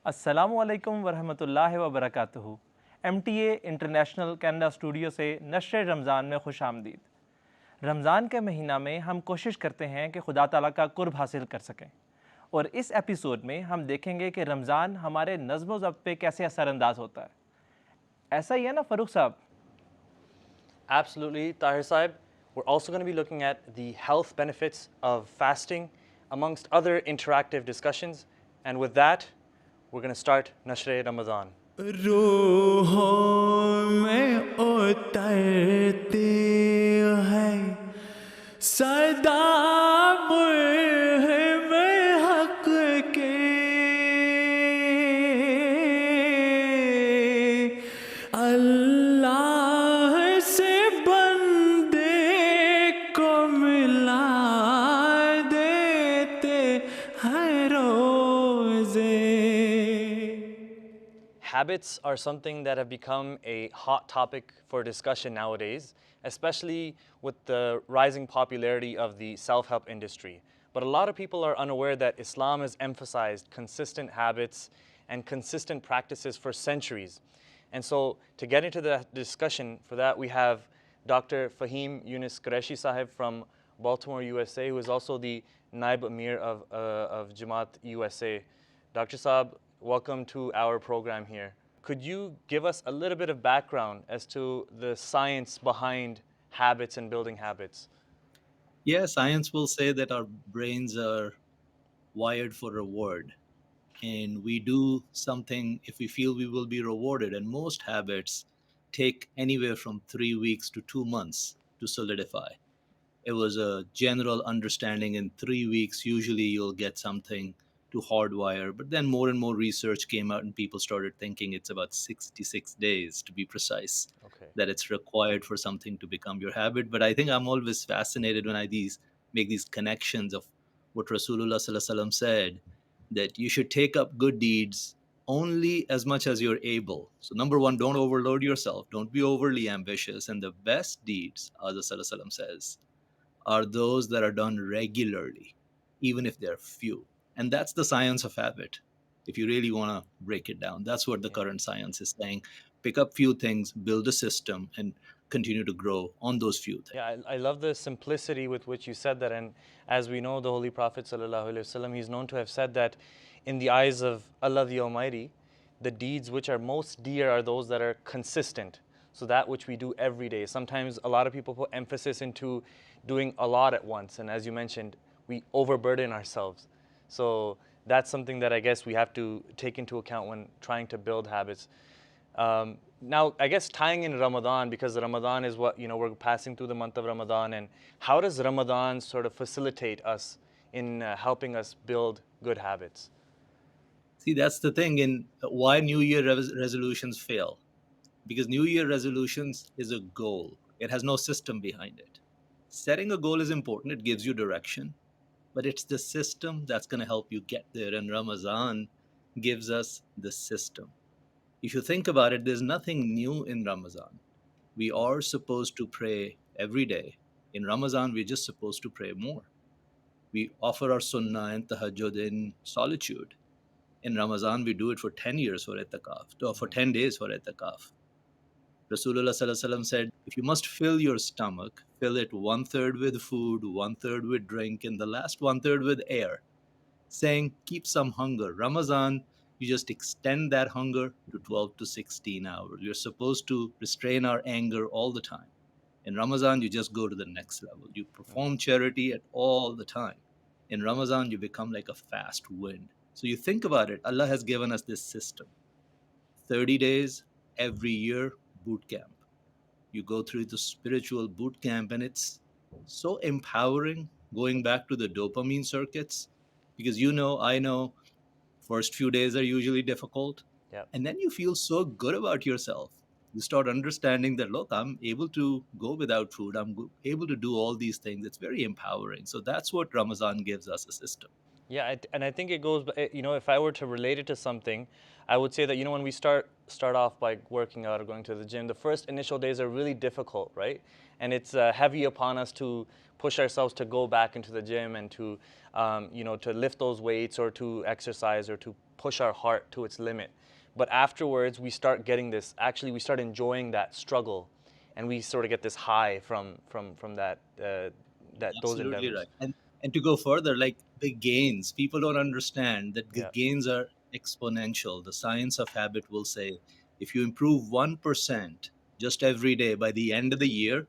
अस्सलामुअलैकुम वरहमतुल्लाहि वबरकातुहू। MTA international Canada studio से नश्र-ए-रमज़ान में खुश आमदीद। रमज़ान के महीना में हम कोशिश करते हैं कि खुदा ताला का कुर्ब हासिल कर सकें, और इस एपिसोड में हम देखेंगे कि रमज़ान हमारे नज़्म व ज़ब्त पे कैसे असरअंदाज होता है। ऐसा ही है ना फ़ारूक साहब? Absolutely, Tahir Saib. We're also going to be looking at the health benefits of fasting, amongst other interactive discussions. And with that, we're going to start Nashr-e-Ramadhan. रूहों में उतरती है सदा मुहिम हक के अल्लाह से बंदे को मिला देते हैं रोज़े। Habits are something that have become a hot topic for discussion nowadays, especially with the rising popularity of the self-help industry. But a lot of people are unaware that Islam has emphasized consistent habits and consistent practices for centuries. And so to get into the discussion, for that we have Dr. Fahim Yunus Qureshi Sahib from Baltimore, USA, who is also the Naib Amir of Jamaat USA. Dr. Saab, welcome to our program here. Could you give us a little bit of background as to the science behind habits and building habits? Yeah, science will say that our brains are wired for reward. And we do something if we feel we will be rewarded. And most habits take anywhere from 3 weeks to 2 months to solidify. It was a general understanding in 3 weeks, usually you'll get something to hardwire. But then more and more research came out and people started thinking it's about 66 days to be precise, Okay. that it's required for something to become your habit. But I think I'm always fascinated when I make these connections of what Rasulullah Sallallahu Alaihi Wasallam said, that you should take up good deeds only as much as you're able. So number one, don't overload yourself. Don't be overly ambitious. And the best deeds, as the Sallallahu Alaihi Wasallam says, are those that are done regularly, even if they're few. And that's the science of habit. If you really want to break it down, that's what the current science is saying. Pick up few things, build a system, and continue to grow on those few things. Yeah, I love the simplicity with which you said that. And as we know, the Holy Prophet ﷺ, he's known to have said that in the eyes of Allah the Almighty, the deeds which are most dear are those that are consistent. So that which we do every day. Sometimes a lot of people put emphasis into doing a lot at once. And as you mentioned, we overburden ourselves. So that's something that I guess we have to take into account when trying to build habits. Now, I guess tying in Ramadan, because Ramadan is what, we're passing through the month of Ramadan, and how does Ramadan sort of facilitate us in helping us build good habits? See, that's the thing in why New Year resolutions fail. Because New Year resolutions is a goal. It has no system behind it. Setting a goal is important. It gives you direction. But it's the system that's going to help you get there. And Ramadan gives us the system. If you think about it, there's nothing new in Ramadan. We are supposed to pray every day. In Ramadan, we're just supposed to pray more. We offer our sunnah and tahajjud in solitude. In Ramadan, we do it for 10 years for itikaf, or for 10 days for itikaf. Rasulullah Sallallahu Alaihi Wasallam said, if you must fill your stomach, fill it 1/3 with food, 1/3 with drink, and the last 1/3 with air, saying, keep some hunger. Ramadan, you just extend that hunger to 12 to 16 hours. You're supposed to restrain our anger all the time. In Ramadan, you just go to the next level. You perform charity at all the time. In Ramadan, you become like a fast wind. So you think about it, Allah has given us this system. 30 days every year, boot camp. You go through the spiritual boot camp, and it's so empowering going back to the dopamine circuits, because I know, first few days are usually difficult. Yep. And then you feel so good about yourself. You start understanding that, look, I'm able to go without food. I'm able to do all these things. It's very empowering. So that's what Ramadan gives us, a system. Yeah, and I think it goes, if I were to relate it to something, I would say that, when we start off by working out or going to the gym, the first initial days are really difficult, right? And it's heavy upon us to push ourselves to go back into the gym and to, to lift those weights or to exercise or to push our heart to its limit. But afterwards, we start getting this, actually, we start enjoying that struggle, and we sort of get this high from that, those Absolutely endeavors. right. And to go further, like the gains, people don't understand that the Yeah. gains are exponential. The science of habit will say if you improve 1% just every day, by the end of the year,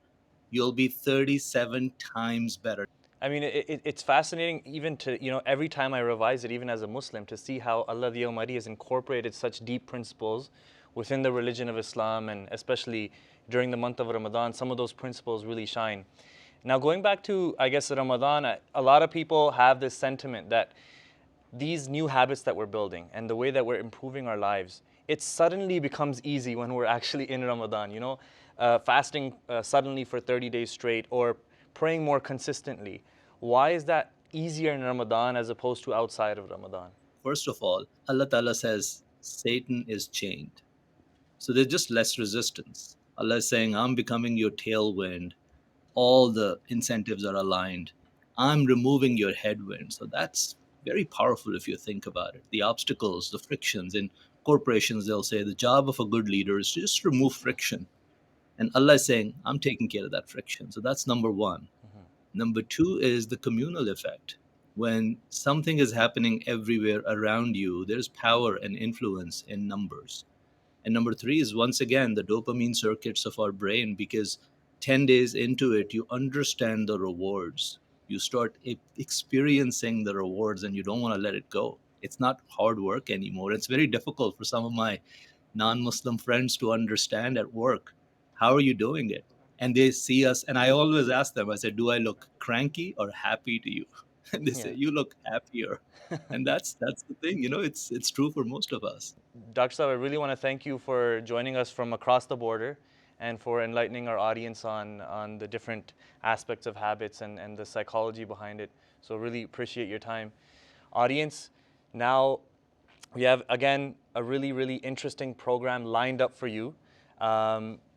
you'll be 37 times better. I mean, it's fascinating even to, every time I revise it, even as a Muslim, to see how Allah the Almighty has incorporated such deep principles within the religion of Islam, and especially during the month of Ramadan, some of those principles really shine. Now, going back to, I guess, Ramadan, a lot of people have this sentiment that these new habits that we're building and the way that we're improving our lives, it suddenly becomes easy when we're actually in Ramadan, fasting suddenly for 30 days straight, or praying more consistently. Why is that easier in Ramadan as opposed to outside of Ramadan? First of all, Allah Ta'ala says Satan is chained. So there's just less resistance. Allah is saying, I'm becoming your tailwind. All the incentives are aligned. I'm removing your headwind. So that's very powerful if you think about it. The obstacles, the frictions in corporations, they'll say the job of a good leader is to just remove friction. And Allah is saying, I'm taking care of that friction. So that's number one. Number two is the communal effect. When something is happening everywhere around you, there's power and influence in numbers. And number three is once again the dopamine circuits of our brain, because 10 days into it, you understand the rewards. You start experiencing the rewards and you don't want to let it go. It's not hard work anymore. It's very difficult for some of my non Muslim friends to understand at work. How are you doing it? And they see us, and I always ask them, I said, do I look cranky or happy to you? And they say, Yeah. you look happier. And that's the thing, it's true for most of us. Dr. Saab, I really want to thank you for joining us from across the border and for enlightening our audience on the different aspects of habits and the psychology behind it. So really appreciate your time. Audience, now we have, again, a really, really interesting program lined up for you.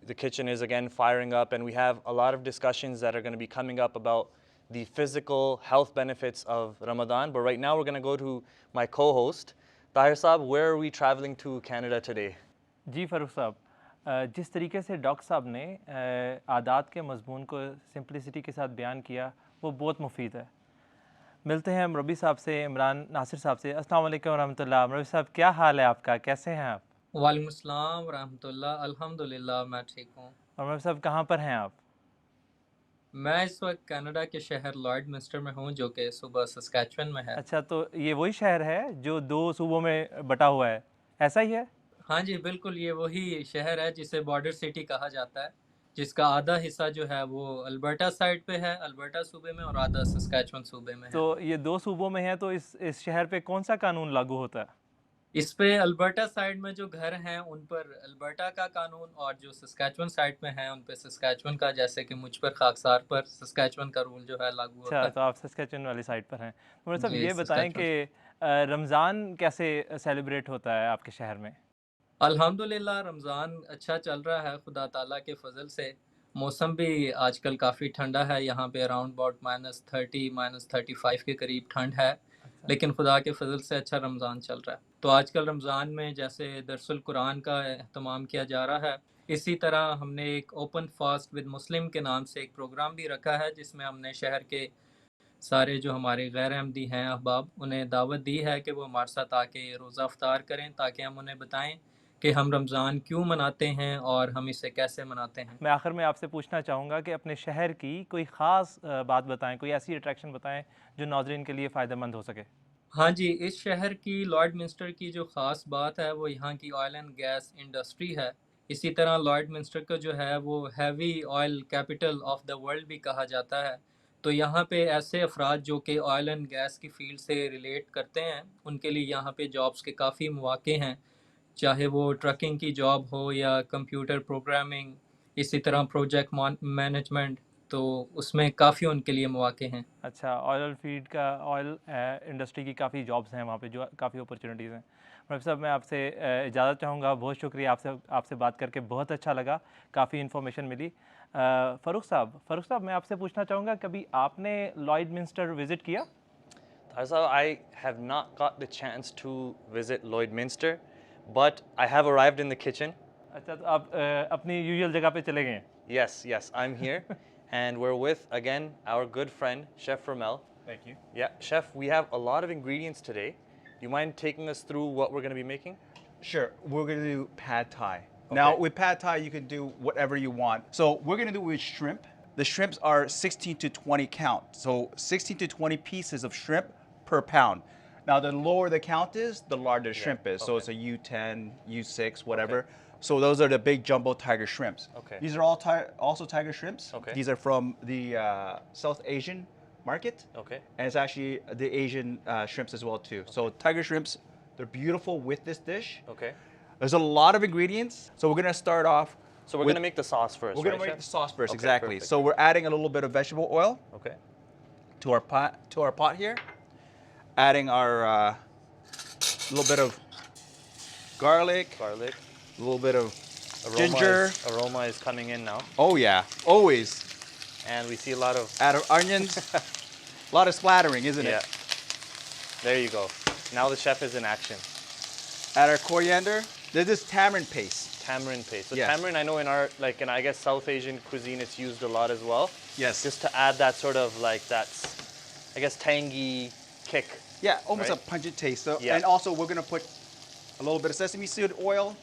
The kitchen is, again, firing up, and we have a lot of discussions that are going to be coming up about the physical health benefits of Ramadan. But right now we're going to go to my co-host, Tahir Saab. Where are we traveling to Canada today? जी फ़ारूक साहब, जिस तरीके से doctor साहब ने आदात के मज़मून को simplicity के साथ बयान किया, वो बहुत मुफीद है। मिलते हैं रबी साहब से, इमरान नासिर साहब से। अस्सलाम वालेकुम रहमतुल्लाह। रबी साहब, क्या हाल है आपका, कैसे हैं आप? वालेकुम अस्सलाम रहमतुल्लाह, अल्हम्दुलिल्लाह मैं ठीक हूँ। और रबी साहब, कहाँ पर हैं आप? मैं इस वक्त कनाडा के शहर लॉर्डमिंस्टर में हूँ, जो कि सूबा सस्कैचुअन में है। अच्छा, तो ये वही शहर है जो 2 सूबों में बटा हुआ है, ऐसा ही है? हाँ जी, बिल्कुल, ये वही शहर है जिसे बॉर्डर सिटी कहा जाता है, जिसका आधा हिस्सा जो है वो अल्बर्टा साइड पे है, अल्बर्टा सूबे में, और आधा सस्कैचुअन सूबे में है। तो ये 2 सूबों में है, तो इस शहर पे कौन सा कानून लागू होता है? इस पे अल्बर्टा साइड में जो घर हैं उन पर अल्बर्टा का कानून, और जो सस्कैचुअन साइड में हैं उन पे सस्कैचुअन का, जैसे कि मुझ पर खाकसार पर सस्कैचुअन का रूल जो है लागू होता अच्छा, है। तो आप सस्कैचुअन वाली साइड पर हैं। तो मतलब जी, ये बताएं सस्कैचुअन। कि रमज़ान कैसे सेलिब्रेट होता है आपके शहर में? अल्हम्दुलिल्लाह रमज़ान अच्छा चल रहा है खुदा ताला के फजल से। मौसम भी आजकल काफ़ी ठंडा है, यहाँ पे अराउंड अबाउट -30 -35 के करीब ठंड है, लेकिन खुदा के फजल से अच्छा रमज़ान चल रहा है। तो आजकल रमज़ान में जैसे दरसुल कुरान का एहतमाम किया जा रहा है, इसी तरह हमने एक ओपन फास्ट विद मुस्लिम के नाम से एक प्रोग्राम भी रखा है, जिसमें हमने शहर के सारे जो हमारे गैर अहमदी हैं अहबाब, उन्हें दावत दी है कि वो हमारे साथ आके रोज़ा अफ्तार करें, ताकि हम उन्हें बताएं कि हम रमज़ान क्यों मनाते हैं और हम इसे कैसे मनाते हैं। मैं आखिर में आपसे पूछना चाहूँगा कि अपने शहर की कोई ख़ास बात बताएं, कोई ऐसी अट्रैक्शन बताएं जो नाज़रीन के लिए फ़ायदेमंद हो सके। हाँ जी, इस शहर की लॉर्डमिंस्टर की जो ख़ास बात है वो यहाँ की ऑयल एंड गैस इंडस्ट्री है। इसी तरह लॉर्डमिंस्टर को जो है वो heavy oil capital of the world भी कहा जाता है। तो यहाँ पे ऐसे अफराद जो कि ऑयल एंड गैस की फील्ड से रिलेट करते हैं, उनके लिए यहाँ पे जॉब्स के काफ़ी मौके हैं, चाहे वो ट्रकिंग की जॉब हो या कंप्यूटर प्रोग्रामिंग, इसी तरह प्रोजेक्ट मैनेजमेंट, तो उसमें काफ़ी उनके लिए मौके हैं। अच्छा, ऑयल फीड का, ऑयल इंडस्ट्री की काफ़ी जॉब्स हैं वहाँ पे, जो काफ़ी अपॉर्चुनिटीज़ हैं। रफी साहब, मैं आपसे इजाज़त चाहूँगा। बहुत शुक्रिया, आपसे बात करके बहुत अच्छा लगा, काफ़ी इन्फॉर्मेशन मिली। फ़ारूक साहब, मैं आपसे पूछना चाहूँगा, कभी आपने लॉयडमिंस्टर विज़िट किया? Tarzal, I have not got the chance to visit Lloydminster, but I have arrived in the kitchen. अच्छा, तो आप अपनी यूजुअल जगह पे चले गए हैं. Yes, I'm here. And we're with, again, our good friend, Chef Ramel. Thank you. Yeah, Chef, we have a lot of ingredients today. Do you mind taking us through what we're going to be making? Sure, we're gonna do pad thai. Now with pad thai, you can do whatever you want. So we're gonna do it with shrimp. The shrimps are 16 to 20 count. So 16 to 20 pieces of shrimp per pound. Now the lower the count is, the larger the shrimp is. So it's a U10, U6, whatever. So those are the big jumbo tiger shrimps. Okay. These are all also tiger shrimps. Okay. These are from the South Asian market. Okay. And it's actually the Asian shrimps as well too. So tiger shrimps, they're beautiful with this dish. Okay. There's a lot of ingredients. So we're gonna start off. So we're going to make the sauce first, We're gonna right, make the Chef? sauce first, Okay, exactly. perfect. So we're adding a little bit of vegetable oil Okay. to our pot here. Adding our little bit of garlic, Garlic. a little bit of Aroma ginger. Aroma is coming in now. Oh yeah, always. And we see a lot of... Add our onions. A lot of splattering, isn't Yeah. it? There you go. Now the chef is in action. Add our coriander. This is tamarind paste. Tamarind paste. So Yes. tamarind, I know in our, like in I guess South Asian cuisine, it's used a lot as well. Yes. Just to add that sort of like that, I guess, tangy kick. Yeah, almost Right? a pungent taste. So, Yeah. And also we're gonna put a little bit of sesame seed oil,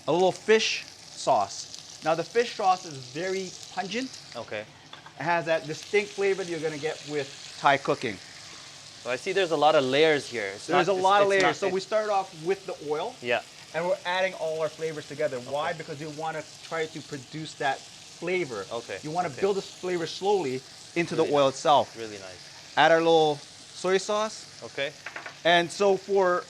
a little fish sauce. Now the fish sauce is very pungent. Okay. It has that distinct flavor that you're gonna get with Thai cooking. So I see there's a lot of layers here. There's a lot of layers. So we start off with the oil. Yeah. And we're adding all our flavors together. Why? Because you want to try to produce that flavor. Okay. You want to Okay. build this flavor slowly into Really the oil nice. itself. Really nice. Add our little soy sauce. Okay. And so for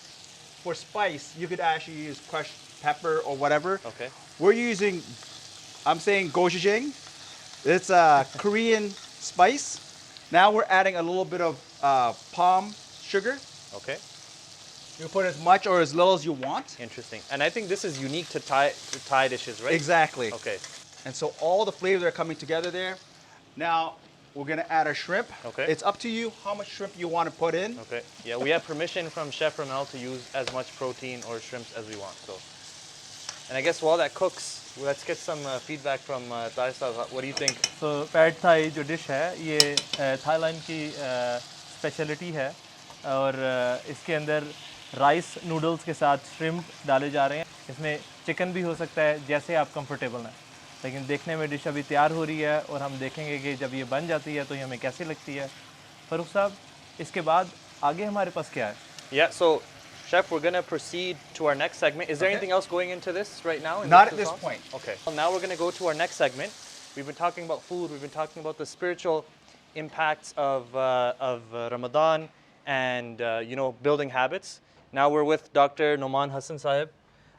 spice, you could actually use crushed pepper or whatever. Okay. We're using, I'm saying gochujang. It's a Korean spice. Now we're adding a little bit of palm sugar. Okay. You put as much or as little as you want. Interesting. And I think this is unique to Thai dishes, right? Exactly. Okay. And so all the flavors are coming together there. Now we're gonna add our shrimp. Okay. It's up to you how much shrimp you want to put in. Okay. Yeah, we have permission from Chef Ramel to use as much protein or shrimps as we want. So, and I guess while that cooks, let's get some feedback from Taisa. What do you think? तो pad Thai जो dish है ये Thailand की speciality है और इसके अंदर rice noodles के साथ श्रिम्प डाले जा रहे हैं. इसमें चिकन भी हो सकता है जैसे आप कंफर्टेबल हैं, लेकिन देखने में डिश अभी तैयार हो रही है और हम देखेंगे कि जब ये बन जाती है तो ये हमें कैसी लगती है. फरूख साहब, इसके बाद आगे हमारे पास क्या है? Yeah, so Chef, we're gonna proceed to our next segment. Is there anything else going into this right now? Not at this point. Okay. Well, now we're gonna go to our next segment. We've been talking about food. We've been talking about the spiritual impacts of Ramadan and building habits. Now we're with Dr. Noman Hassan Sahib,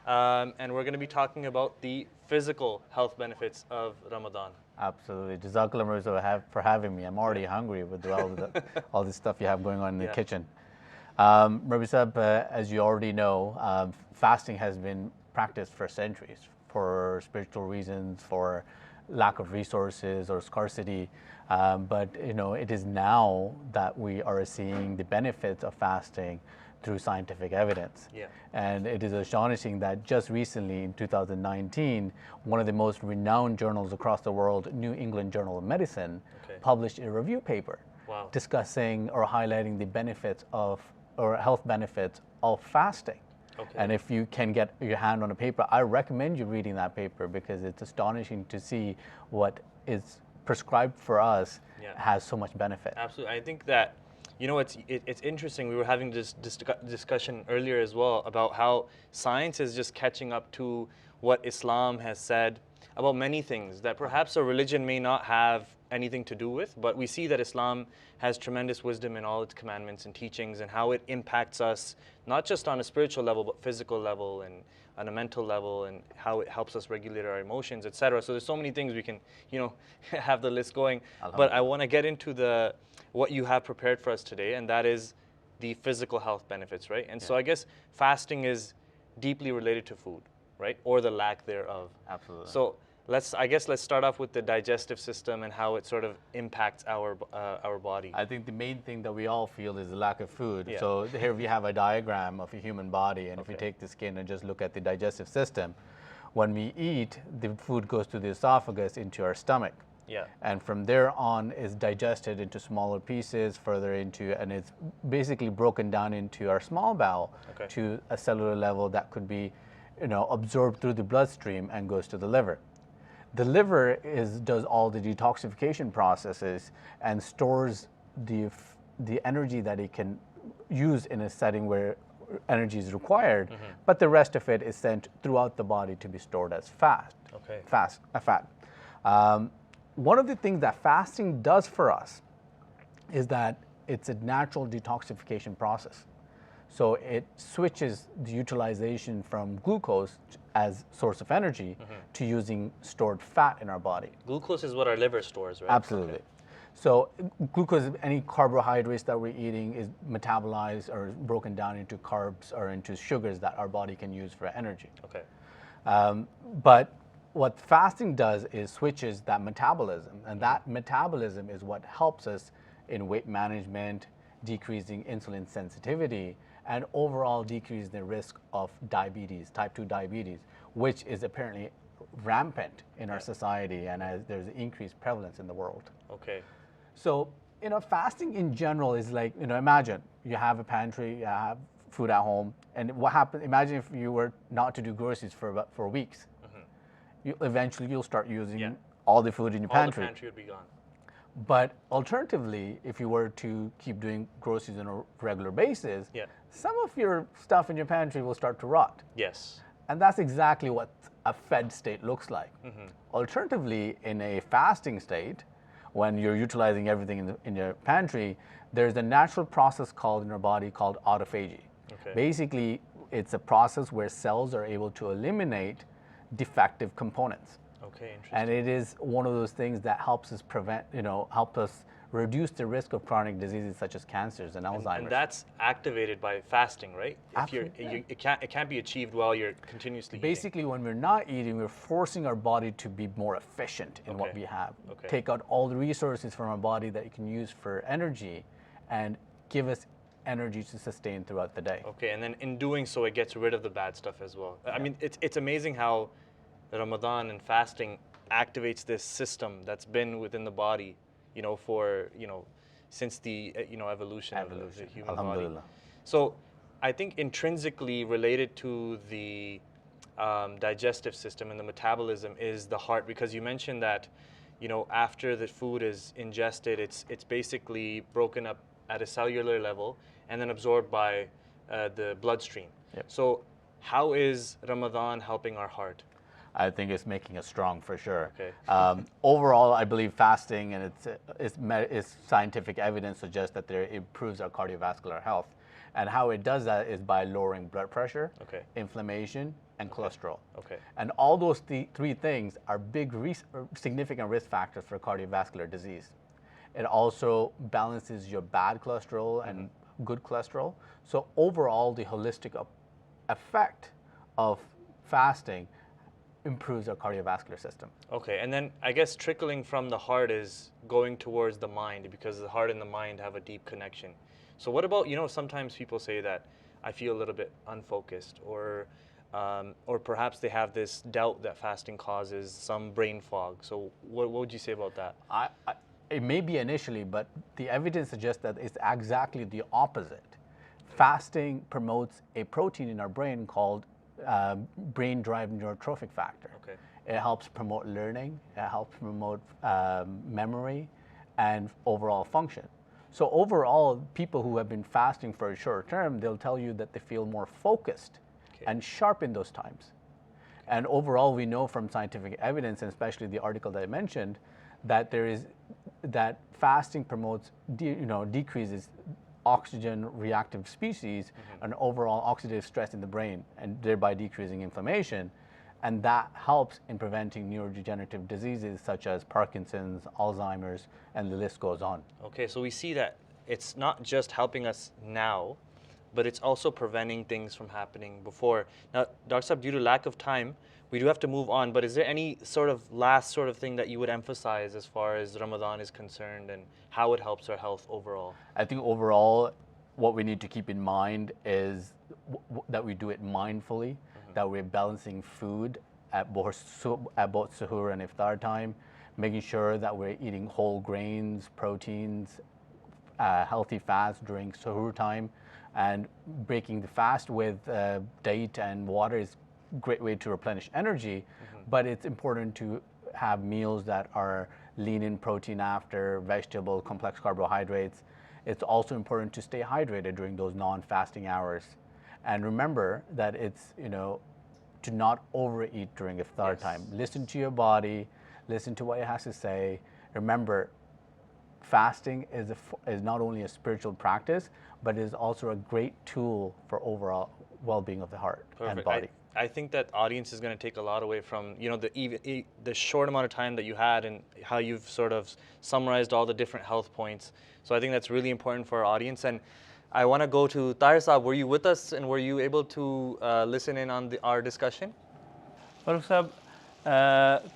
and we're gonna be talking about the physical health benefits of Ramadan. Absolutely. Jazakallah Mirza for having me. I'm already hungry with all this stuff you have going on in the kitchen. Mirza, as you already know, fasting has been practiced for centuries for spiritual reasons, for lack of resources or scarcity. But it is now that we are seeing the benefits of fasting through scientific evidence. Yeah. And it is astonishing that just recently in 2019, one of the most renowned journals across the world, New England Journal of Medicine, published a review paper discussing or highlighting the benefits of or health benefits of fasting. Okay. And if you can get your hand on a paper, I recommend you reading that paper because it's astonishing to see what is prescribed for us has so much benefit. Absolutely. I think that, it's interesting. We were having this discussion earlier as well about how science is just catching up to what Islam has said about many things that perhaps a religion may not have anything to do with, but we see that Islam has tremendous wisdom in all its commandments and teachings and how it impacts us, not just on a spiritual level, but physical level and on a mental level, and how it helps us regulate our emotions, etc. So there's so many things we can, have the list going. But I want to get into what you have prepared for us today, and that is the physical health benefits, right? And so I guess fasting is deeply related to food, right? Or the lack thereof. Absolutely. So let's start off with the digestive system and how it sort of impacts our body. I think the main thing that we all feel is the lack of food. Yeah. So here we have a diagram of a human body, and if we take the skin and just look at the digestive system, when we eat, the food goes to the esophagus into our stomach. Yeah. And from there on is digested into smaller pieces, further into, and it's basically broken down into our small bowel to a cellular level that could be, absorbed through the bloodstream and goes to the liver. The liver does all the detoxification processes and stores the energy that it can use in a setting where energy is required, but the rest of it is sent throughout the body to be stored as fat. One of the things that fasting does for us is that it's a natural detoxification process. So it switches the utilization from glucose as source of energy to using stored fat in our body. Glucose is what our liver stores, right? Absolutely. Okay. So glucose, any carbohydrates that we're eating is metabolized or broken down into carbs or into sugars that our body can use for energy. Okay. But what fasting does is switches that metabolism, and that metabolism is what helps us in weight management, decreasing insulin sensitivity, and overall decrease the risk of diabetes, type 2 diabetes, which is apparently rampant in our society, and as there's increased prevalence in the world. Okay. So, fasting in general is like, imagine you have a pantry, you have food at home, and what happens, imagine if you were not to do groceries for weeks. Eventually you'll start using all the food in your pantry. All the pantry would be gone. But alternatively, if you were to keep doing groceries on a regular basis, some of your stuff in your pantry will start to rot. Yes. And that's exactly what a fed state looks like. Alternatively, in a fasting state, when you're utilizing everything in your pantry, there's a natural process in our body called autophagy. Okay. Basically, it's a process where cells are able to eliminate defective components. Okay, interesting. And it is one of those things that helps us help us reduce the risk of chronic diseases such as cancers and Alzheimer's. And that's activated by fasting, right? Absolutely. It can't be achieved while you're continuously Basically, when we're not eating, we're forcing our body to be more efficient in what we have. Okay. Take out all the resources from our body that you can use for energy and give us energy to sustain throughout the day. Okay, and then in doing so, it gets rid of the bad stuff as well. I mean, it's amazing how Ramadan and fasting activates this system that's been within the body, for since the evolution of the human body. So, I think intrinsically related to the digestive system and the metabolism is the heart, because you mentioned that after the food is ingested, it's basically broken up at a cellular level and then absorbed by the bloodstream. So how is Ramadan helping our heart? I think it's making us strong for sure. Okay. Overall, I believe fasting and its scientific evidence suggests that it improves our cardiovascular health. And how it does that is by lowering blood pressure, inflammation, and cholesterol. Okay. And all those three things are significant risk factors for cardiovascular disease. It also balances your bad cholesterol and good cholesterol. So overall, the holistic effect of fasting improves our cardiovascular system. Okay, and then I guess trickling from the heart is going towards the mind, because the heart and the mind have a deep connection. So what about, sometimes people say that I feel a little bit unfocused, or perhaps they have this doubt that fasting causes some brain fog. So what would you say about that? It may be initially, but the evidence suggests that it's exactly the opposite. Fasting promotes a protein in our brain called brain-derived neurotrophic factor. Okay. It helps promote learning, it helps promote memory, and overall function. So overall, people who have been fasting for a short term, they'll tell you that they feel more focused and sharp in those times. And overall, we know from scientific evidence, and especially the article that I mentioned, that fasting promotes, decreases oxygen reactive species and overall oxidative stress in the brain, and thereby decreasing inflammation. And that helps in preventing neurodegenerative diseases such as Parkinson's, Alzheimer's, and the list goes on. Okay, so we see that it's not just helping us now, but it's also preventing things from happening before. Now, Dr. Saab, due to lack of time, we do have to move on, but is there any sort of last sort of thing that you would emphasize as far as Ramadan is concerned and how it helps our health overall? I think overall, what we need to keep in mind is that we do it mindfully, that we're balancing food at both suhoor and iftar time, making sure that we're eating whole grains, proteins, healthy fats during suhoor time, and breaking the fast with date and water is a great way to replenish energy, but it's important to have meals that are lean in protein after, vegetable, complex carbohydrates. It's also important to stay hydrated during those non-fasting hours. And remember that it's, to not overeat during iftar time. Listen to your body, listen to what it has to say. Remember, fasting is not only a spiritual practice, but it is also a great tool for overall well-being of the heart and body. I think that audience is going to take a lot away from the short amount of time that you had and how you've sort of summarized all the different health points. So I think that's really important for our audience. And I want to go to Tahir Saab. Were you with us and were you able to listen in on our discussion? Farooq साहब,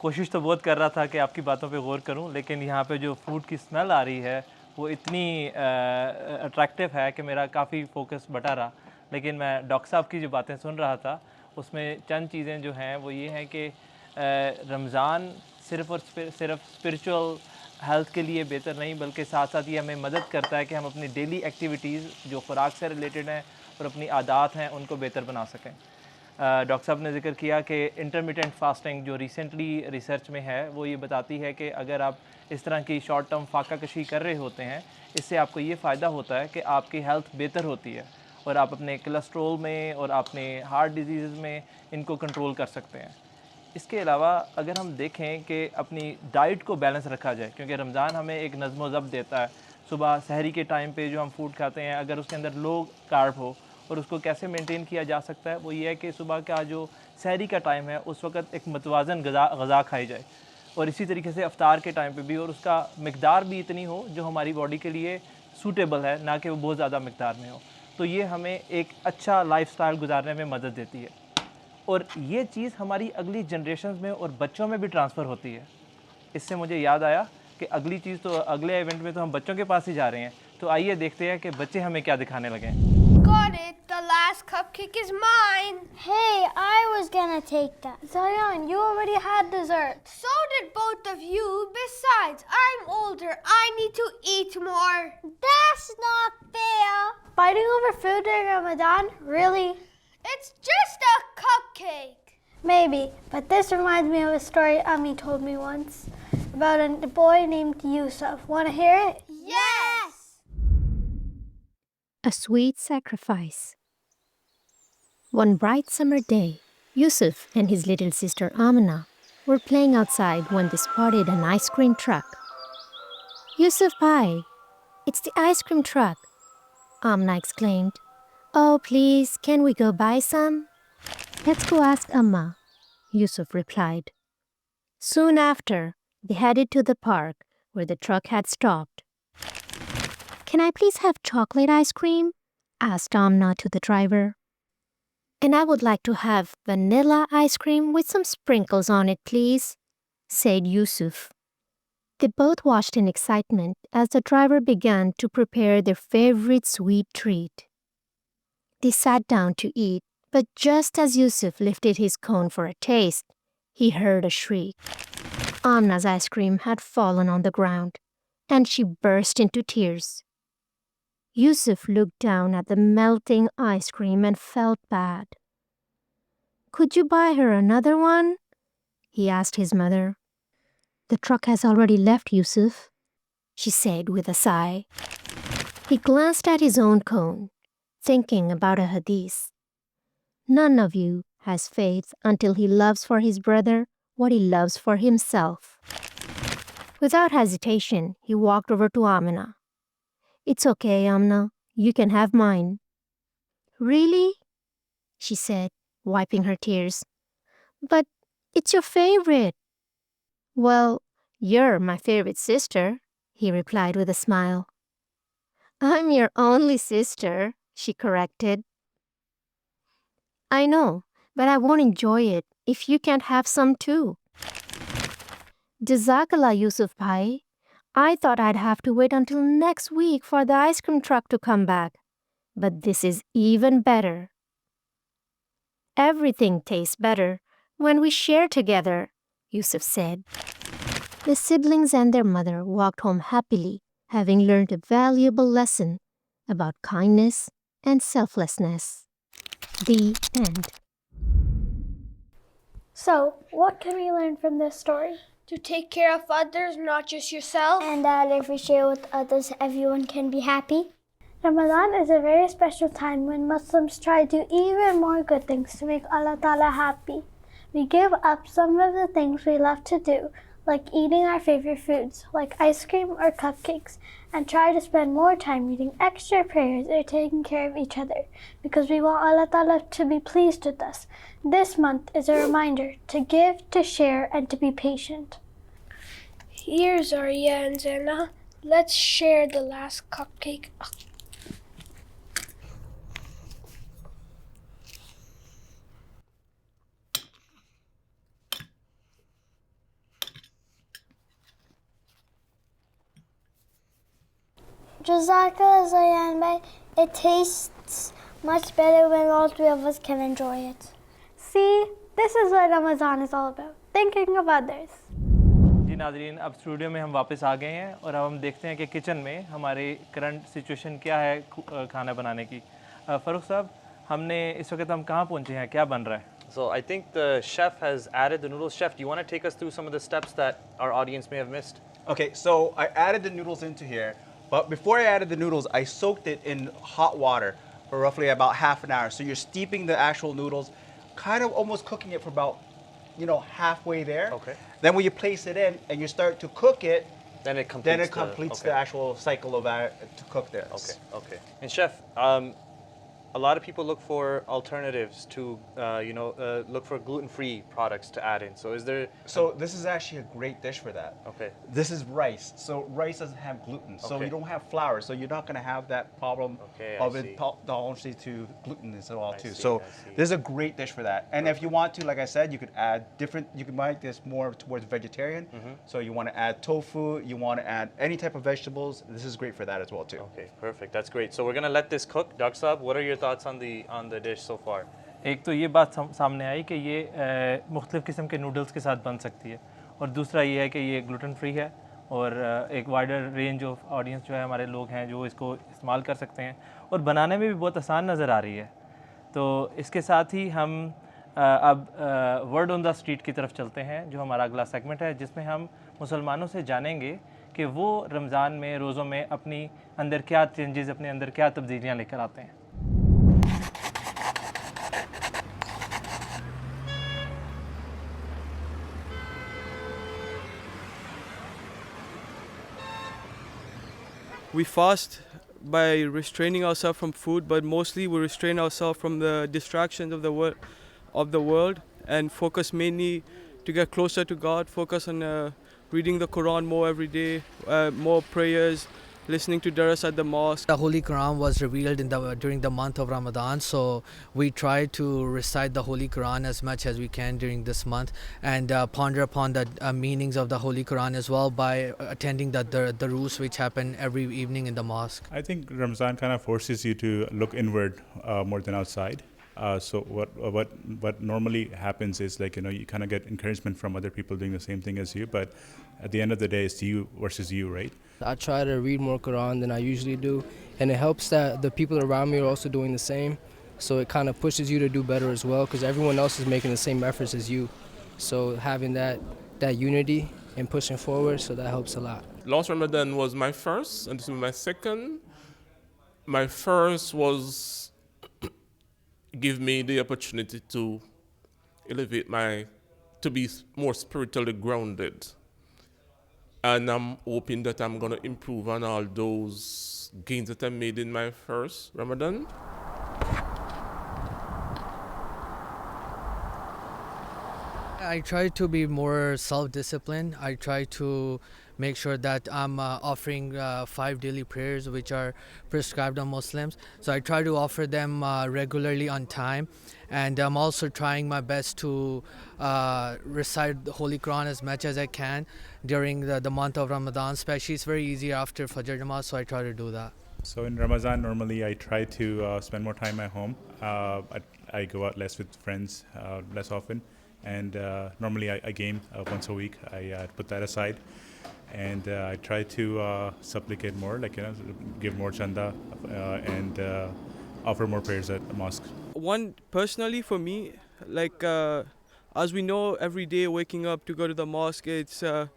कोशिश तो बहुत कर रहा था कि आपकी बातों पे गौर करूं, लेकिन यहाँ पे जो फूड की स्मेल आ रही है वो इतनी अट्रैक्टिव है कि मेरा काफ़ी फोकस बटा रहा। लेकिन मैं डॉक्टर साहब की जो बातें सुन रहा था उसमें चंद चीज़ें जो हैं वो ये हैं कि रमज़ान सिर्फ़ और सिर्फ स्पिरिचुअल हेल्थ के लिए बेहतर नहीं, बल्कि साथ साथ ये हमें मदद करता है कि हम अपनी डेली एक्टिविटीज़ जो खुराक से रिलेटेड हैं और अपनी आदत हैं उनको बेहतर बना सकें। डॉक्टर साहब ने जिक्र किया कि इंटरमिटेंट फास्टिंग जो रिसेंटली रिसर्च में है वो ये बताती है कि अगर आप इस तरह की शॉर्ट टर्म फाका कशी कर रहे होते हैं, इससे आपको ये फ़ायदा होता है कि आपकी हेल्थ बेहतर होती है और आप अपने कोलेस्ट्रॉल में और अपने हार्ट डिजीज़ में इनको कंट्रोल कर सकते हैं। इसके अलावा अगर हम देखें कि अपनी डाइट को बैलेंस रखा जाए, क्योंकि रमज़ान हमें एक नज़्म व ज़ब्त देता है। सुबह सहरी के टाइम पे जो हम फूड खाते हैं, अगर उसके अंदर लो कार्ब हो और उसको कैसे मेंटेन किया जा सकता है, वो ये है कि सुबह का जो सहरी का टाइम है उस वक्त एक मतवाज़न ग़ज़ा खाई जाए और इसी तरीके से अफ्तार के टाइम पे भी, और उसका मिक़दार भी इतनी हो जो हमारी बॉडी के लिए सूटेबल है, ना कि वो बहुत ज़्यादा मिक़दार में हो। तो ये हमें एक अच्छा लाइफ़स्टाइल गुजारने में मदद देती है और ये चीज़ हमारी अगली जनरेशन में और बच्चों में भी ट्रांसफ़र होती है। इससे मुझे याद आया कि अगली चीज़ तो अगले इवेंट में तो हम बच्चों के पास ही जा रहे हैं, तो आइए देखते हैं कि बच्चे हमें क्या दिखाने लगे हैं। Got it. The last cupcake is mine. Hey, I was gonna take that. Zion, you already had dessert. So did both of you. Besides, I'm older. I need to eat more. That's not fair. Fighting over food during Ramadan? Really? It's just a cupcake. Maybe, but this reminds me of a story Ami told me once about a boy named Yusuf. Want to hear it? Yes. A sweet sacrifice. One bright summer day, Yusuf and his little sister Amina were playing outside when they spotted an ice cream truck. "Yusuf, bhai, it's the ice cream truck," Amina exclaimed. "Oh, please, can we go buy some?" "Let's go ask Amma," Yusuf replied. Soon after, they headed to the park where the truck had stopped. "Can I please have chocolate ice cream?" asked Amna to the driver. "And I would like to have vanilla ice cream with some sprinkles on it, please," said Yusuf. They both watched in excitement as the driver began to prepare their favorite sweet treat. They sat down to eat, but just as Yusuf lifted his cone for a taste, he heard a shriek. Amna's ice cream had fallen on the ground, and she burst into tears. Yusuf looked down at the melting ice cream and felt bad. "Could you buy her another one?" he asked his mother. "The truck has already left, Yusuf," she said with a sigh. He glanced at his own cone, thinking about a hadith. None of you has faith until he loves for his brother what he loves for himself. Without hesitation, he walked over to Amina. "It's okay, Amna. You can have mine." "Really?" she said, wiping her tears. "But it's your favorite." "Well, you're my favorite sister," he replied with a smile. "I'm your only sister," she corrected. I know, but I won't enjoy it if you can't have some too. Jazakallah, Yusuf Bhai. I thought I'd have to wait until next week for the ice cream truck to come back. But this is even better. Everything tastes better when we share together, Yusuf said. The siblings and their mother walked home happily, having learned a valuable lesson about kindness and selflessness. The end. So, what can we learn from this story? To take care of others, not just yourself. And that if we share with others, everyone can be happy. Ramadan is a very special time when Muslims try to do even more good things to make Allah Ta'ala happy. We give up some of the things we love to do, like eating our favorite foods, like ice cream or cupcakes, and try to spend more time reading extra prayers or taking care of each other, because we want Allah Ta'ala to be pleased with us. This month is a reminder to give, to share, and to be patient. Here's Arya and Zena. Let's share the last cupcake. Jazakallah, Zayan Bhai. It tastes much better when all three of us can enjoy it. See, this is what Ramadan is all about, thinking of others. जी नाज़रीन, अब studio में हम वापस आ गए हैं और अब हम देखते हैं कि किचन में हमारी करंट सिचुएशन क्या है खाना बनाने की। फ़ारूक साहब, हमने इस वक्त हम कहाँ पहुँचे हैं, क्या बन रहा है? So I think the chef has added the noodles. Chef, do you want to take us through some of the steps that our audience may have missed? Okay, so I added the noodles into here, but before I added the noodles, I soaked it in hot water for roughly about half an hour. So you're steeping the actual noodles, kind of almost cooking it for about, halfway there. Okay. Then when you place it in and you start to cook it, then it completes, the actual cycle of to cook this. Okay. And chef, a lot of people look for alternatives to, look for gluten-free products to add in. So is there? So this is actually a great dish for that. Okay. This is rice. So rice doesn't have gluten. So you don't have flour. So you're not going to have that problem of intolerance to gluten as well too. So this is a great dish for that. And if you want to, like I said, you could add you can make this more towards vegetarian. So you want to add tofu, you want to add any type of vegetables. This is great for that as well too. Okay, perfect. That's great. So we're going to let this cook. Dr. Saab, what are your thoughts on the dish so far? एक तो ये बात सामने आई कि ये मुख्तलिफ़ किस्म के नूडल्स के साथ बन सकती है, और दूसरा ये है कि ये ग्लूटेन फ्री है और एक वाइडर रेंज ऑफ ऑडियंस जो है हमारे लोग हैं जो इसको इस्तेमाल कर सकते हैं, और बनाने में भी बहुत आसान नज़र आ रही है। तो इसके साथ ही हम अब वर्ड ऑन द स्ट्रीट की तरफ चलते हैं, जो हमारा अगला सेगमेंट है, जिसमें हम मुसलमानों से जानेंगे कि वो रमज़ान में रोज़ों में अपनी अंदर क्या चेंजेस, अपने अंदर क्या तब्दीलियाँ लेकर आते हैं। We fast by restraining ourselves from food, but mostly we restrain ourselves from the distractions of the world and focus mainly to get closer to God, focus on reading the Quran more every day, more prayers, listening to Daras at the mosque. The Holy Quran was revealed during the month of Ramadan, so we try to recite the Holy Quran as much as we can during this month and ponder upon the meanings of the Holy Quran as well by attending the rules which happen every evening in the mosque. I think Ramzan kind of forces you to look inward more than outside. So what normally happens is you kind of get encouragement from other people doing the same thing as you, but at the end of the day, it's you versus you, right? I try to read more Quran than I usually do, and it helps that the people around me are also doing the same. So it kind of pushes you to do better as well, because everyone else is making the same efforts as you. So having that unity and pushing forward, so that helps a lot. Last Ramadan was my first, and this is my second. My first was give me the opportunity to elevate to be more spiritually grounded. And I'm hoping that I'm going to improve on all those gains that I made in my first Ramadan. I try to be more self-disciplined. I try to make sure that I'm offering 5 daily prayers which are prescribed on Muslims. So I try to offer them regularly on time, and I'm also trying my best to recite the Holy Quran as much as I can during the month of Ramadan. Especially, it's very easy after Fajr Namaz, so I try to do that. So in Ramadan, normally I try to spend more time at home. I go out less with friends, less often, and normally I game once a week. I put that aside, and I try to supplicate more, like give more chanda and offer more prayers at the mosque. One, personally for me, like as we know, every day waking up to go to the mosque, it's a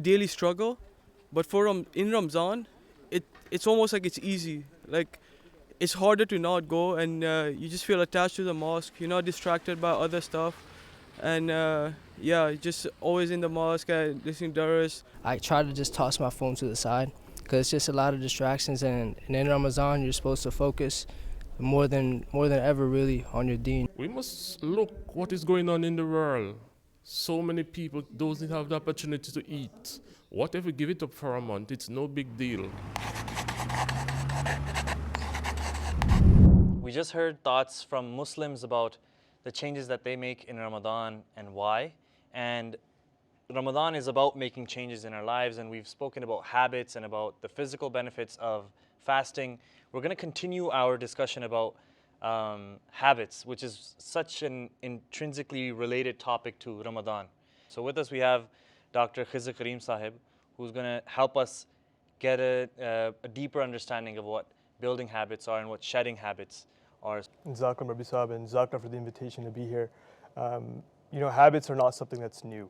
daily struggle. But in Ramzan, it's almost like it's easy. Like it's harder to not go, and you just feel attached to the mosque. You're not distracted by other stuff, and yeah, just always in the mosque, listening to Darus. I try to just toss my phone to the side because it's just a lot of distractions, and in Ramadan you're supposed to focus more than ever really on your deen. We must look what is going on in the world. So many people don't have the opportunity to eat. What if we give it up for a month? It's no big deal. We just heard thoughts from Muslims about the changes that they make in Ramadan and why. And Ramadan is about making changes in our lives, and we've spoken about habits and about the physical benefits of fasting. We're going to continue our discussion about habits, which is such an intrinsically related topic to Ramadan. So with us we have Dr. Khizer Kareem Sahib, who's going to help us get a deeper understanding of what building habits are and what shedding habits are. Jazakallah Rabbi Saab, and Jazakallah for the invitation to be here. Habits are not something that's new.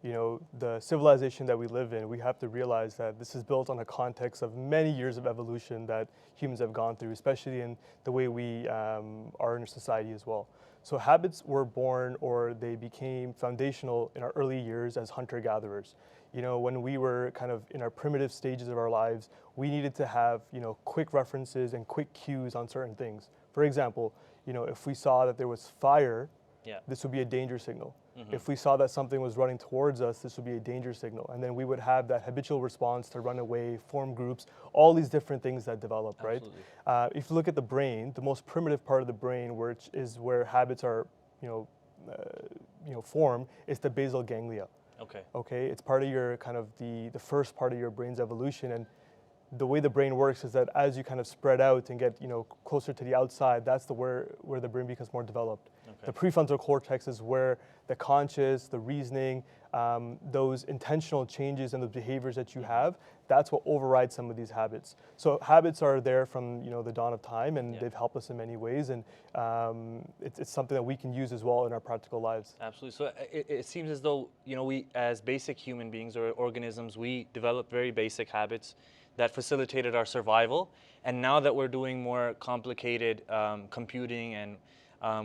The civilization that we live in, we have to realize that this is built on a context of many years of evolution that humans have gone through, especially in the way we are in society as well. So habits were born, or they became foundational in our early years as hunter-gatherers. When we were kind of in our primitive stages of our lives, we needed to have, quick references and quick cues on certain things. For example, if we saw that there was fire, this would be a danger signal. If we saw that something was running towards us, this would be a danger signal. And then we would have that habitual response to run away, form groups, all these different things that develop, right? If you look at the brain, the most primitive part of the brain, which is where habits are, formed, is the basal ganglia. Okay, it's part of your kind of the first part of your brain's evolution, and the way the brain works is that as you kind of spread out and get closer to the outside, that's where the brain becomes more developed. The prefrontal cortex is where the conscious, the reasoning, those intentional changes in the behaviors that you have, that's what overrides some of these habits. So habits are there from the dawn of time, and they've helped us in many ways, and it's something that we can use as well in our practical lives. Absolutely. So it seems as though we, as basic human beings or organisms, we develop very basic habits that facilitated our survival. And now that we're doing more complicated computing and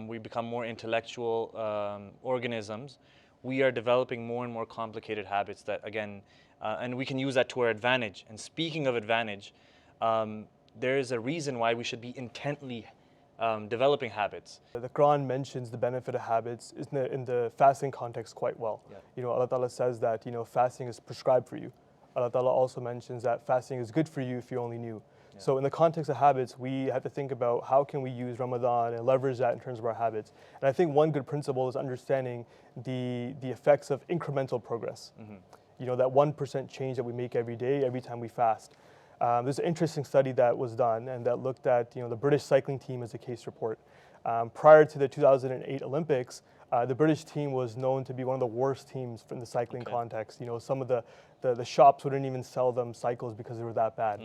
we become more intellectual organisms, we are developing more and more complicated habits that, again, and we can use that to our advantage. And speaking of advantage, there is a reason why we should be intently developing habits. The Quran mentions the benefit of habits in the fasting context quite well. Allah Ta'ala says that fasting is prescribed for you. Allah Ta'ala also mentions that fasting is good for you if you only knew. So in the context of habits, we have to think about how can we use Ramadan and leverage that in terms of our habits. And I think one good principle is understanding the effects of incremental progress. That 1% change that we make every day, every time we fast. There's an interesting study that was done and that looked at the British cycling team as a case report. Prior to the 2008 Olympics, the British team was known to be one of the worst teams in the cycling context. Some of the shops wouldn't even sell them cycles because they were that bad.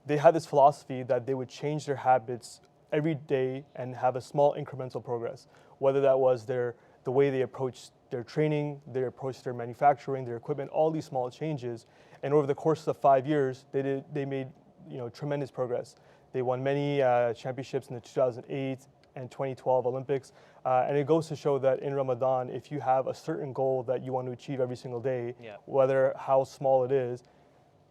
They had this philosophy that they would change their habits every day and have a small incremental progress, whether that was the way they approached their training, they approached their manufacturing, their equipment, all these small changes. And over the course of 5 years, they made tremendous progress. They won many championships in the 2008 and 2012 Olympics. And it goes to show that in Ramadan, if you have a certain goal that you want to achieve every single day, whether how small it is,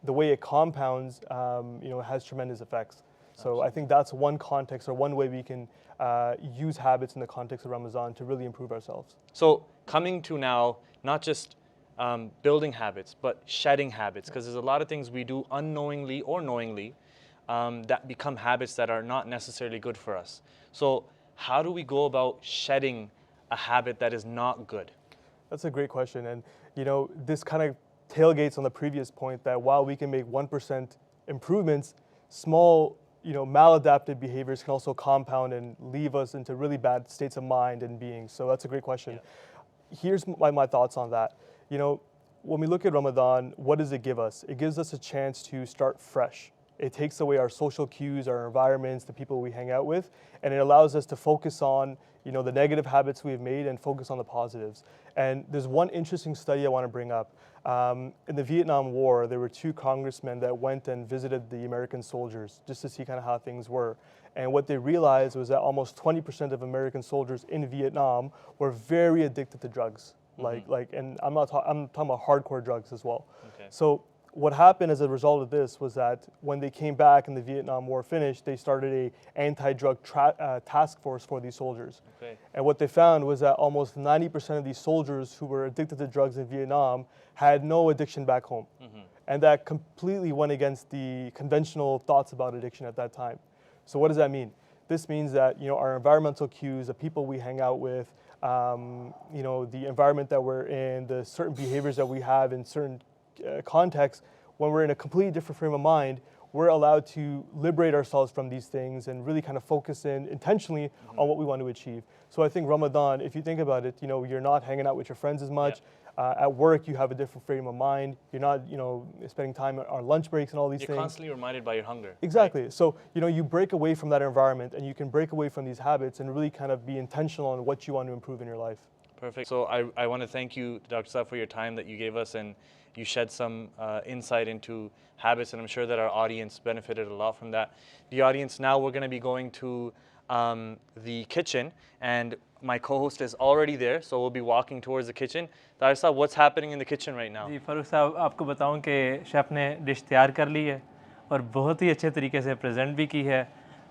the way it compounds, has tremendous effects. So I think that's one context or one way we can use habits in the context of Ramadan to really improve ourselves. So coming to now, not just building habits, but shedding habits, because there's a lot of things we do unknowingly or knowingly that become habits that are not necessarily good for us. So how do we go about shedding a habit that is not good? That's a great question. And, this kind of tailgates on the previous point that while we can make 1% improvements, small, maladaptive behaviors can also compound and leave us into really bad states of mind and being. So that's a great question. Yeah. Here's my thoughts on that. When we look at Ramadan, what does it give us? It gives us a chance to start fresh. It takes away our social cues, our environments, the people we hang out with, and it allows us to focus on, the negative habits we've made and focus on the positives. And there's one interesting study I want to bring up. In the Vietnam War, there were 2 congressmen that went and visited the American soldiers just to see kind of how things were. And what they realized was that almost 20% of American soldiers in Vietnam were very addicted to drugs. And I'm talking about hardcore drugs as well. Okay. So what happened as a result of this was that when they came back and the Vietnam War finished, they started a anti-drug task force for these soldiers. Okay. And what they found was that almost 90% of these soldiers who were addicted to drugs in Vietnam had no addiction back home. Mm-hmm. And that completely went against the conventional thoughts about addiction at that time. So what does that mean? This means that our environmental cues, the people we hang out with, the environment that we're in, the certain behaviors that we have in certain contexts, when we're in a completely different frame of mind, we're allowed to liberate ourselves from these things and really kind of focus in intentionally on what we want to achieve. So I think Ramadan, if you think about it, you're not hanging out with your friends as much. At work, you have a different frame of mind. You're not, spending time on lunch breaks and all these things. You're constantly reminded by your hunger. Exactly. Right? So, you break away from that environment and you can break away from these habits and really kind of be intentional on what you want to improve in your life. Perfect. So I want to thank you, Dr. Saab, for your time that you gave us, and you shed some insight into habits, and I'm sure that our audience benefited a lot from that. The audience, now we're going to be going to the kitchen, and my co-host is already there, so we'll be walking towards the kitchen. Dr. Saab, what's happening in the kitchen right now? जी फारूक साहब, आपको बताऊं कि chef ने dish तैयार कर ली है और बहुत ही अच्छे तरीके से प्रेजेंट भी की है।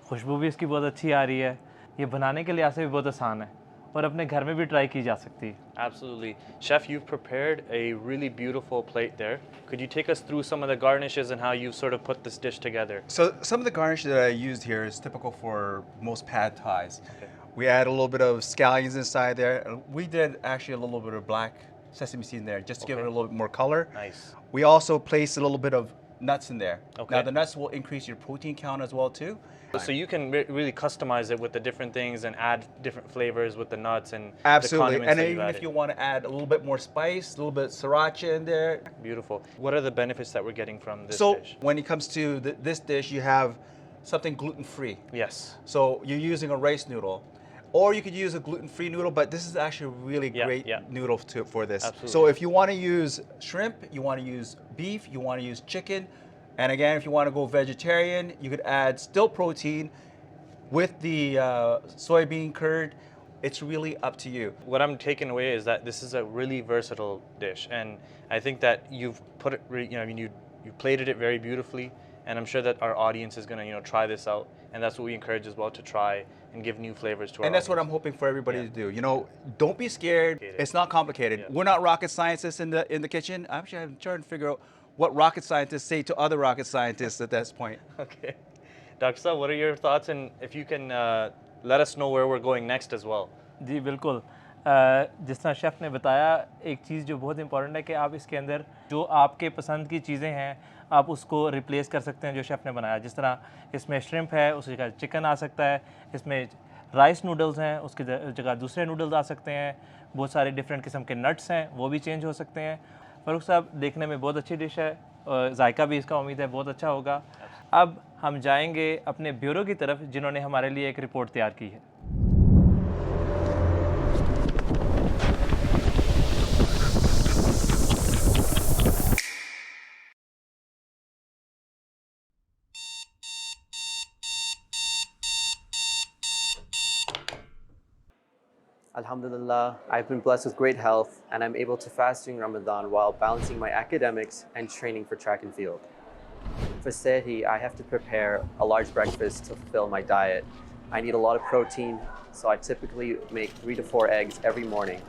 खुशबू भी इसकी बहुत अच्छी आ रही है। ये बनाने के लिहाज से भी बहुत आसान है और अपने घर में भी ट्राई की जा सकती है। Absolutely. Chef, you've prepared a really beautiful plate there. Could you take us through some of the garnishes and how you've sort of put this dish together? So some of the garnishes that I used here is typical for most pad thais. Okay. We add a little bit of scallions inside there. We did actually a little bit of black sesame seed in there just to give it a little bit more color. Nice. We also placed a little bit of nuts in there. Okay. Now the nuts will increase your protein count as well too. So you can really customize it with the different things and add different flavors with the nuts and absolutely. The condiments and even if you want to add a little bit more spice, a little bit of sriracha in there. Beautiful. What are the benefits that we're getting from this dish? So when it comes to this dish, you have something gluten-free. Yes. So you're using a rice noodle. Or you could use a gluten-free noodle, but this is actually a really great noodle for this. Absolutely. So if you want to use shrimp, you want to use beef, you want to use chicken, and again, if you want to go vegetarian, you could add still protein with the soybean curd. It's really up to you. What I'm taking away is that this is a really versatile dish, and I think that you've put it, you plated it very beautifully, and I'm sure that our audience is going to, try this out, and that's what we encourage as well, to try and give new flavors to our And that's audience. what I'm hoping for everybody to do. Don't be scared. It's not complicated. Yeah. We're not rocket scientists in the kitchen. Actually, I'm trying to figure out what rocket scientists say to other rocket scientists at this point. Okay. Dr. Saab, what are your thoughts, and if you can let us know where we're going next as well. जी बिल्कुल, जिस तरह chef ने बताया, एक चीज़ जो बहुत important है कि आप इसके अंदर जो आपके पसंद की चीज़ें हैं आप उसको रिप्लेस कर सकते हैं जो शेफ़ ने बनाया। जिस तरह इसमें श्रिम्प है, उसकी जगह चिकन आ सकता है, इसमें राइस नूडल्स हैं, उसकी जगह दूसरे नूडल्स आ सकते हैं, बहुत सारे डिफरेंट किस्म के नट्स हैं, वो भी चेंज हो सकते हैं। फारूक साहब, देखने में बहुत अच्छी डिश है और जायका भी इसका उम्मीद है बहुत अच्छा होगा। अब हम जाएंगे अपने ब्यूरो की तरफ, जिन्होंने हमारे लिए एक रिपोर्ट तैयार की है। Alhamdulillah, I've been blessed with great health and I'm able to fast during Ramadan while balancing my academics and training for track and field. For Sehri, I have to prepare a large breakfast to fulfill my diet. I need a lot of protein, so I typically make 3 to 4 eggs every morning.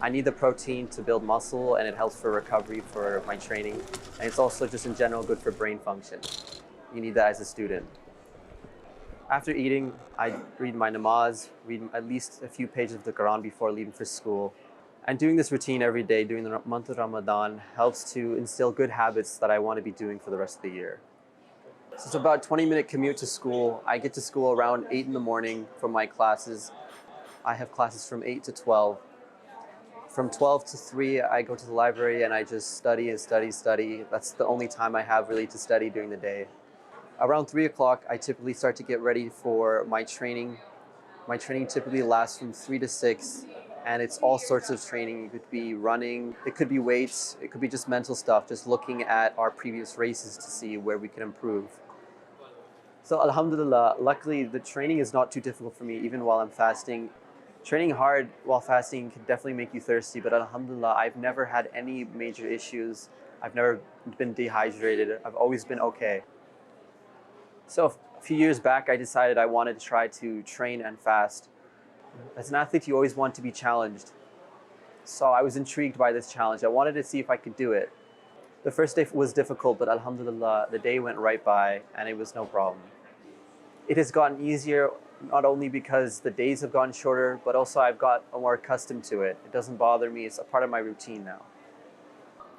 I need the protein to build muscle, and it helps for recovery for my training. And it's also just in general good for brain function. You need that as a student. After eating, I read my namaz, read at least a few pages of the Quran before leaving for school. And doing this routine every day during the month of Ramadan helps to instill good habits that I want to be doing for the rest of the year. So it's about a 20-minute commute to school. I get to school around 8 in the morning for my classes. I have classes from 8 to 12. From 12 to 3, I go to the library and I just study and study. That's the only time I have really to study during the day. Around 3 o'clock, I typically start to get ready for my training. My training typically lasts from 3 to 6, and it's all sorts of training. It could be running, it could be weights, it could be just mental stuff, just looking at our previous races to see where we can improve. So alhamdulillah, luckily the training is not too difficult for me even while I'm fasting. Training hard while fasting can definitely make you thirsty, but alhamdulillah, I've never had any major issues. I've never been dehydrated. I've always been okay. So a few years back, I decided I wanted to try to train and fast. As an athlete, you always want to be challenged. So I was intrigued by this challenge. I wanted to see if I could do it. The first day was difficult, but alhamdulillah, the day went right by and it was no problem. It has gotten easier, not only because the days have gotten shorter, but also I've got more accustomed to it. It doesn't bother me. It's a part of my routine now.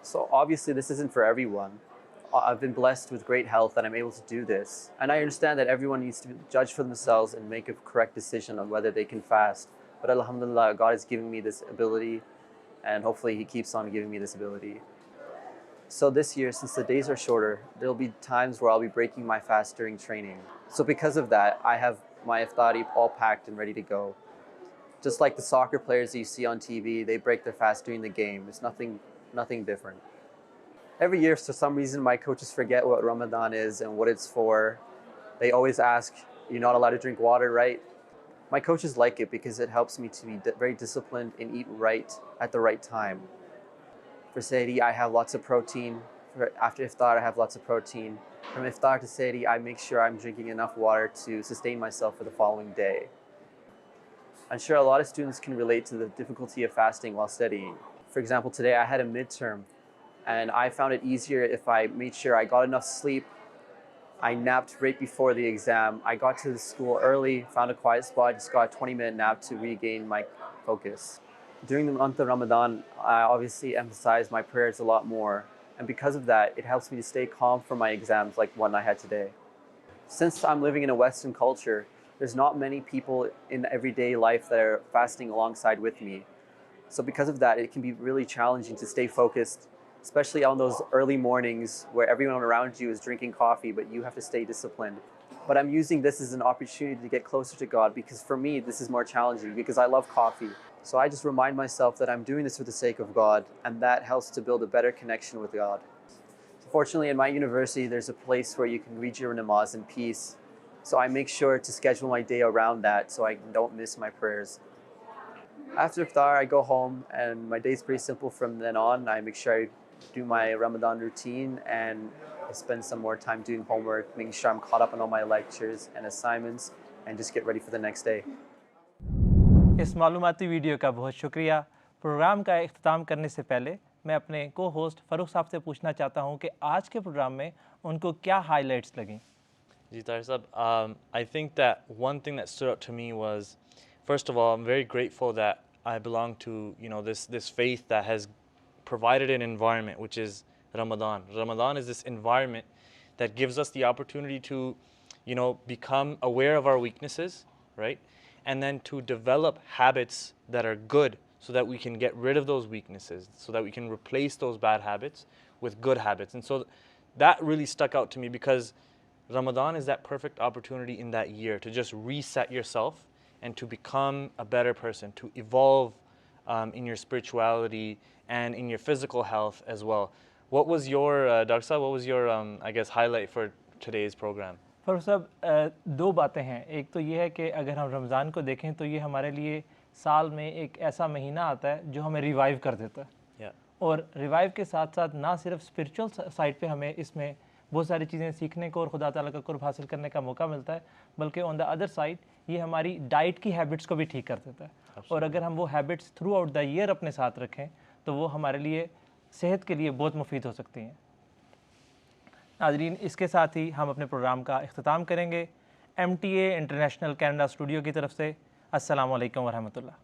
So obviously this isn't for everyone. I've been blessed with great health and I'm able to do this. And I understand that everyone needs to judge for themselves and make a correct decision on whether they can fast. But alhamdulillah, God has given me this ability, and hopefully He keeps on giving me this ability. So this year, since the days are shorter, there'll be times where I'll be breaking my fast during training. So because of that, I have my iftari all packed and ready to go. Just like the soccer players that you see on TV, they break their fast during the game. It's nothing different. Every year, for some reason, my coaches forget what Ramadan is and what it's for. They always ask, you're not allowed to drink water, right? My coaches like it because it helps me to be very disciplined and eat right at the right time. For Sehri, I have lots of protein. After iftar, I have lots of protein. From iftar to Sehri, I make sure I'm drinking enough water to sustain myself for the following day. I'm sure a lot of students can relate to the difficulty of fasting while studying. For example, today I had a midterm, and I found it easier if I made sure I got enough sleep. I napped right before the exam. I got to the school early, found a quiet spot, just got a 20-minute nap to regain my focus. During the month of Ramadan, I obviously emphasize my prayers a lot more. And because of that, it helps me to stay calm for my exams like one I had today. Since I'm living in a Western culture, there's not many people in everyday life that are fasting alongside with me. So because of that, it can be really challenging to stay focused, especially on those early mornings where everyone around you is drinking coffee, but you have to stay disciplined. But I'm using this as an opportunity to get closer to God, because for me, this is more challenging because I love coffee. So I just remind myself that I'm doing this for the sake of God, and that helps to build a better connection with God. Fortunately, in my university, there's a place where you can read your namaz in peace. So I make sure to schedule my day around that so I don't miss my prayers. After iftar, I go home, and my day's pretty simple from then on. I make sure I do my Ramadan routine, and I spend some more time doing homework, making sure I'm caught up on all my lectures and assignments, and just get ready for the next day. इस मालूमाती video का बहुत शुक्रिया। Programme का इख्तिताम करने से पहले मैं अपने को होस्ट फ़ारूक साहब से पूछना चाहता हूं कि आज के प्रोग्राम में उनको क्या हाइलाइट्स लगी। जी ताहिर साहब, I think that one thing that stood out to me was, first of all, I'm very grateful that I belong to, this faith that has provided an environment which is Ramadan. Ramadan is this environment that gives us the opportunity to, become aware of our weaknesses, right? And then to develop habits that are good so that we can get rid of those weaknesses, so that we can replace those bad habits with good habits. And so that really stuck out to me, because Ramadan is that perfect opportunity in that year to just reset yourself and to become a better person, to evolve in your spirituality and in your physical health as well. What was your, Dr. Saab, what was your, highlight for today's program? Farooq साहब, दो बातें हैं। एक तो ये है कि अगर हम रमज़ान को देखें तो ये हमारे लिए साल में एक ऐसा महीना आता है जो हमें रिवाइव कर देता है। और रिवाइव के साथ साथ ना सिर्फ स्पिरिचुअल साइड पे हमें इसमें बहुत सारी चीज़ें सीखने को और खुदा ताला का कुर्ब हासिल करने का मौका मिलता है, बल्कि ऑन द अदर साइड ये हमारी डाइट की हैबिट्स को भी ठीक कर देता है। और अगर हम वो habits through out the year अपने साथ रखें तो वो हमारे लिए सेहत के लिए बहुत मुफीद हो सकती हैं। नाज़रीन, इसके साथ ही हम अपने प्रोग्राम का इख्तिताम करेंगे। MTA इंटरनेशनल कनाडा स्टूडियो की तरफ से अस्सलामु अलैकुम वरहमतुल्लाह।